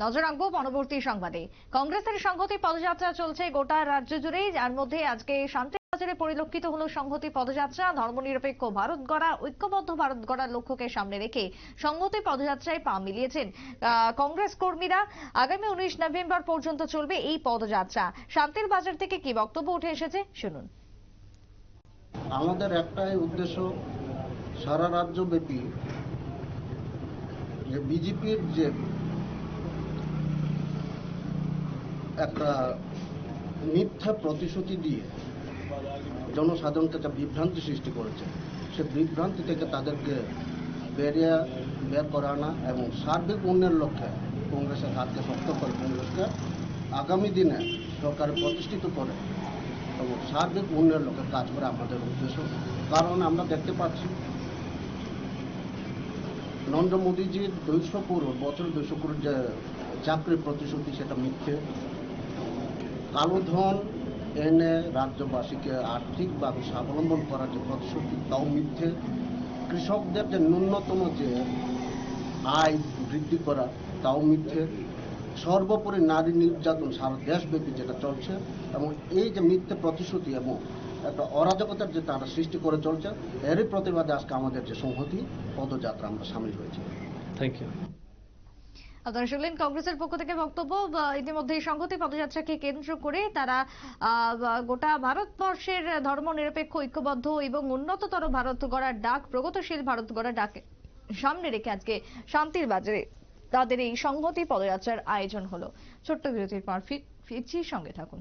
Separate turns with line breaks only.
নজর রাখবো পরবর্তী সংবাদে। কংগ্রেসের সংহতি পদযাত্রা চলছে গোটা রাজ্য জুড়ে, যার মধ্যে আজকে শান্তিবাজারে পরিলক্ষিত হলো সংহতি পদযাত্রা। ধর্মনিরপেক্ষ ভারত গড়া, ঐক্যবদ্ধ ভারত গড়ার লক্ষ্যকে সামনে রেখে সংহতি পদযাত্রায় পা মিলিয়েছেন কংগ্রেস কর্মীরা। আগামী 19 নভেম্বর পর্যন্ত চলবে এই পদযাত্রা। শান্তির বাজার থেকে কি বক্তব্য উঠে এসেছে শুনুন।
আমাদের একটাই উদ্দেশ্য, সারা রাজ্যব্যাপী যে বিজেপির যে একটা মিথ্যা প্রতিশ্রুতি দিয়ে জনসাধারণকে একটা বিভ্রান্তি সৃষ্টি করেছে, সে বিভ্রান্তি থেকে তাদেরকে বের করে আনা এবং সার্বিক উন্নয়নের লক্ষ্যে কংগ্রেসের হাতকে শক্ত করে কংগ্রেসকে আগামী দিনে সরকারে প্রতিষ্ঠিত করে এবং সার্বিক উন্নয়নের লক্ষ্যে কাজ করে আমাদের উদ্দেশ্য। কারণ আমরা দেখতে পাচ্ছি নরেন্দ্র মোদীজির 200 করোড় বছরে 200 করোড় যে চাকরির প্রতিশ্রুতি, সেটা মিথ্যে। কালো ধন এনে রাজ্যবাসীকে আর্থিকভাবে স্বাবলম্বন করার যে প্রতিশ্রুতি, তাও মিথ্যে। কৃষকদের যে ন্যূনতম যে আয় বৃদ্ধি করা, তাও মিথ্যে। সর্বোপরি নারী নির্যাতন সারা দেশব্যাপী যেটা চলছে, এবং এই যে মিথ্যে প্রতিশ্রুতি এবং একটা অরাজকতার যে তারা সৃষ্টি করে চলছে, এরই প্রতিবাদে আজকে আমাদের যে সংহতি পদযাত্রা আমরা সামিল হয়েছি।
Thank you.
আপনারা শুনলেন কংগ্রেসের পক্ষ থেকে বক্তব্য। ইতিমধ্যে সংহতি পদযাত্রাকে কেন্দ্র করে তারা গোটা ভারতবর্ষের ধর্মনিরপেক্ষ, ঐক্যবদ্ধ এবং উন্নততর ভারত গড়ার ডাক, প্রগতিশীল ভারত গড়ার ডাক সামনে রেখে আজকে শান্তির বাজারে তাদের এই সংহতি পদযাত্রার আয়োজন হলো। ছোট্ট বিরতির পর ফিরছি, সঙ্গে থাকুন।